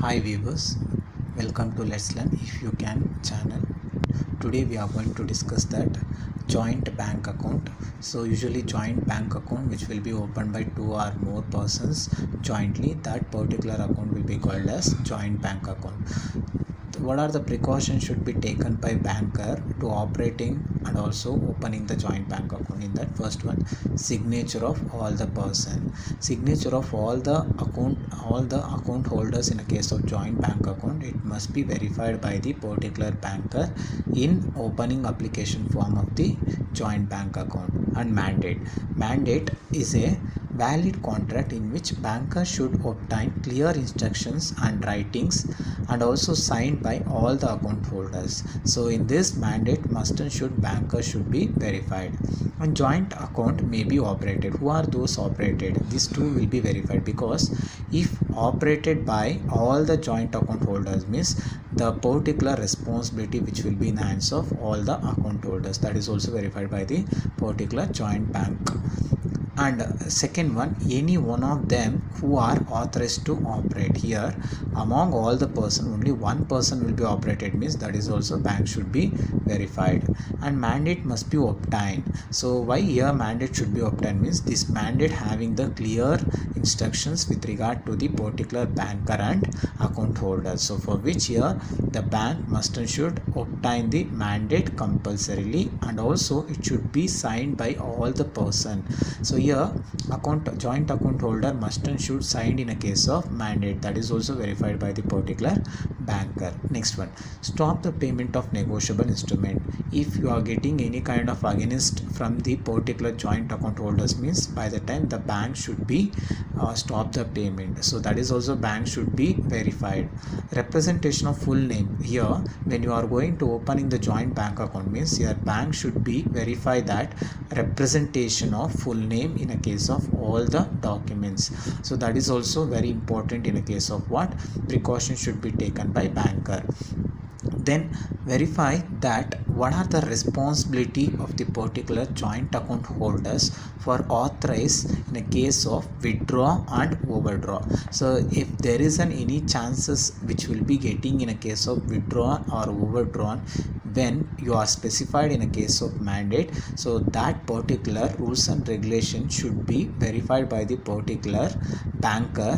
Hi viewers, welcome to Let's Learn If You Can channel. Today we are going to discuss that joint bank account. So usually joint bank account which will be opened by two or more persons jointly, that particular account will be called as joint bank account. What are the precautions should be taken by banker to operating and also opening the joint bank account? In that, first one, signature of all the person, signature of all the account holders. In a case of joint bank account, it must be verified by the particular banker in opening application form of the joint bank account. And mandate is a valid contract in which banker should obtain clear instructions and writings and also signed by all the account holders. So in this mandate, must and should banker should be verified. And joint account may be operated. Who are those operated? These two will be verified, because if operated by all the joint account holders means the particular responsibility which will be in the hands of all the account holders, that is also verified by the particular joint bank. And second one, any one of them who are authorized to operate. Here among all the person, only one person will be operated means that is also bank should be verified. And mandate must be obtained. So why here mandate should be obtained means this mandate having the clear instructions with regard to the particular banker and account holder. So for which here the bank must and should obtain the mandate compulsorily, and also it should be signed by all the person. So here joint account holder must and should sign in a case of mandate, that is also verified by the particular banker. Next one, stop the payment of negotiable instrument. If you are getting any kind of against from the particular joint account holders means by the time the bank should be stop the payment. So that is also bank should be verified. Representation of full name. Here when you are going to opening the joint bank account means your bank should be verify that representation of full name in a case of all the documents. So that is also very important in a case of what precaution should be taken by banker. Then verify that what are the responsibility of the particular joint account holders for authorize in a case of withdraw and overdraw. So if there is any chances which will be getting in a case of withdraw or overdrawn when you are specified in a case of mandate, so that particular rules and regulation should be verified by the particular banker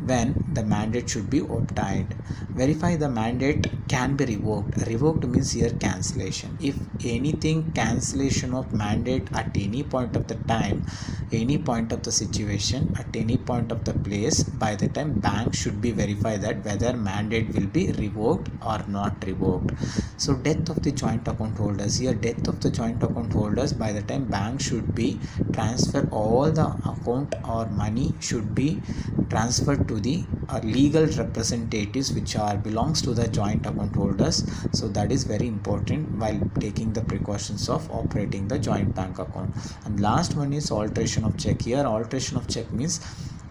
when the mandate should be obtained. Verify the mandate can be revoked. Revoked means here cancellation. If anything cancellation of mandate at any point of the time, any point of the situation, at any point of the place, by the time bank should be verify that whether mandate will be revoked or not revoked. So death of the joint account holders. Here death of the joint account holders, by the time bank should be transfer all the account or money should be transferred to the legal representatives which are belongs to the joint account holders. So that is very important while taking the precautions of operating the joint bank account. And last one is alteration of check. Here alteration of check means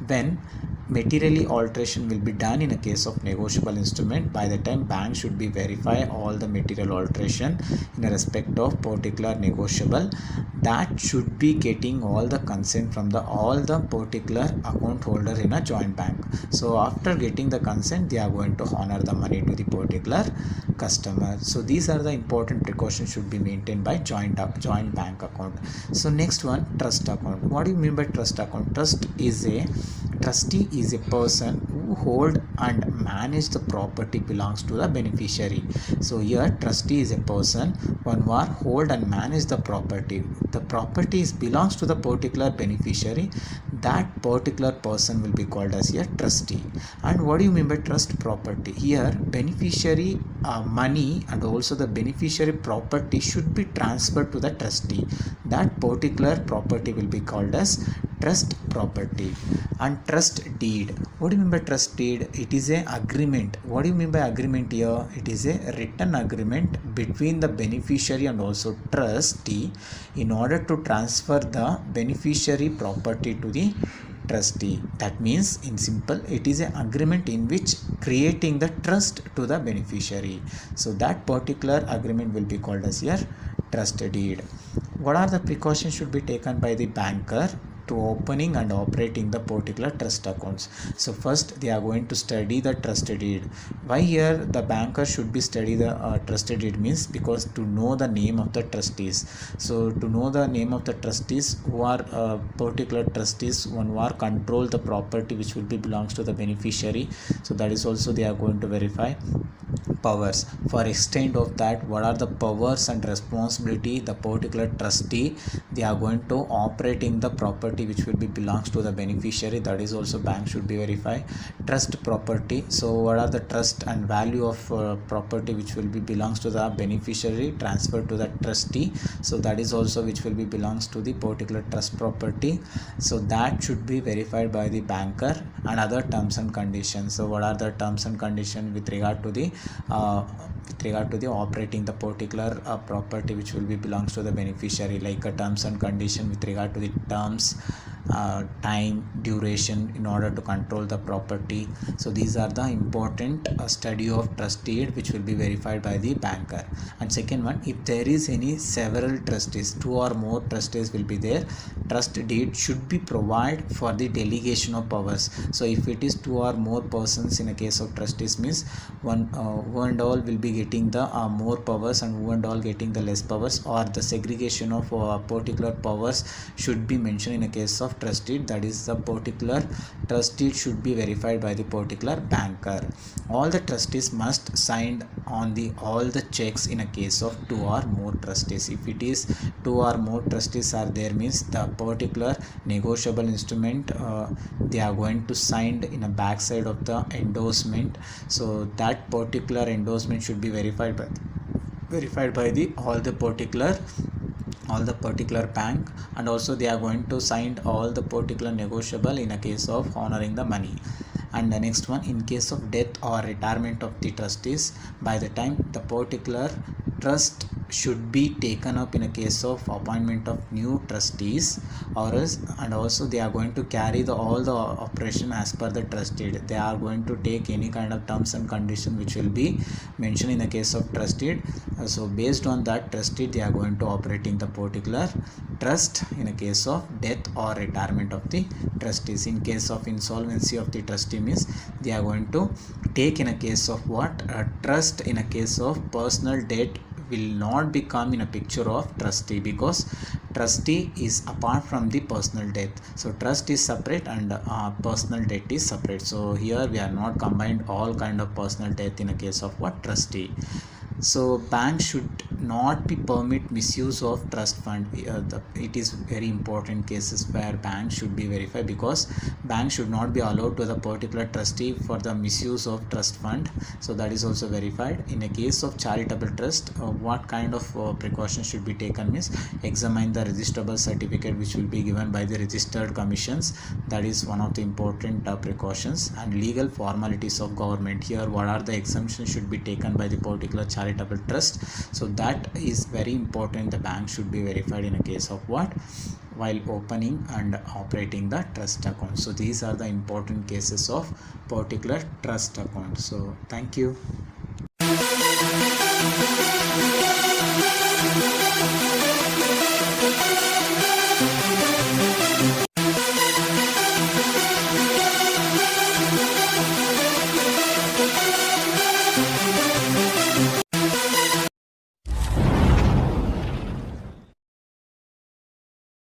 when materially alteration will be done in a case of negotiable instrument, by the time bank should be verify all the material alteration in a respect of particular negotiable, that should be getting all the consent from all the particular account holder in a joint bank. So after getting the consent, they are going to honor the money to the particular customer. So these are the important precautions should be maintained by joint bank account. So next one, trust account. What do you mean by trust account? Trustee is a person who hold and manage the property belongs to the beneficiary. So here trustee is a person one who hold and manage the property. The property belongs to the particular beneficiary. That particular person will be called as a trustee. And what do you mean by trust property? Here beneficiary money and also the beneficiary property should be transferred to the trustee. That particular property will be called as trust property. And trust deed. What do you mean by trust deed? It is an agreement. What do you mean by agreement here? It is a written agreement between the beneficiary and also trustee in order to transfer the beneficiary property to the trustee. That means in simple, it is an agreement in which creating the trust to the beneficiary. So that particular agreement will be called as your trust deed. What are the precautions should be taken by the banker to opening and operating the particular trust accounts. So first they are going to study the trust deed. Why here the banker should be study the trust deed means because to know the name of the trustees. So to know the name of the trustees who are particular trustees, one who are control the property which will be belongs to the beneficiary. So that is also they are going to verify. Powers, for extent of that, what are the powers and responsibility the particular trustee they are going to operating the property which will be belongs to the beneficiary. That is also bank should be verify. Trust property, so what are the trust and value of property which will be belongs to the beneficiary transferred to the trustee. So that is also which will be belongs to the particular trust property. So that should be verified by the banker. And other terms and conditions, so what are the terms and conditions with regard to the operating the particular property which will be belongs to the beneficiary, like a terms and condition with regard to the terms, time, duration in order to control the property. So these are the important study of trust deed which will be verified by the banker. And second one, if there is any several trustees, 2 or more trustees will be there, trust deed should be provided for the delegation of powers. So if it is 2 or more persons in a case of trustees means one who and all will be getting the more powers and who and all getting the less powers, or the segregation of particular powers should be mentioned in a case of trust deed. That is the particular trust deed should be verified by the particular banker. All the trustees must sign on the all the checks in a case of 2 or more trustees. If it is 2 or more trustees are there means the particular negotiable instrument they are going to sign in a back side of the endorsement. So that particular endorsement should be verified by the all the particular bank, and also they are going to sign all the particular negotiable in a case of honoring the money. And the next one, in case of death or retirement of the trustees, by the time the particular trust should be taken up in a case of appointment of new trustees, or else, and also they are going to carry all the operation as per the trust deed. They are going to take any kind of terms and conditions which will be mentioned in the case of trust deed. So based on that trust deed they are going to operating the particular trust in a case of death or retirement of the trustees. In case of insolvency of the trustee means they are going to take in a case of what trust in a case of personal debt will not become in a picture of trustee, because trustee is apart from the personal debt. So trust is separate and personal debt is separate. So here we are not combined all kind of personal debt in a case of what trustee. So bank should not be permit misuse of trust fund. It is very important cases where bank should be verified, because bank should not be allowed to the particular trustee for the misuse of trust fund. So that is also verified. In a case of charitable trust, what kind of precautions should be taken means examine the registrable certificate which will be given by the registered commissions. That is one of the important precautions. And legal formalities of government, here what are the exemptions should be taken by the particular charitable trust. So that is very important. The bank should be verified in a case of what, while opening and operating the trust account. So these are the important cases of particular trust account. So thank you.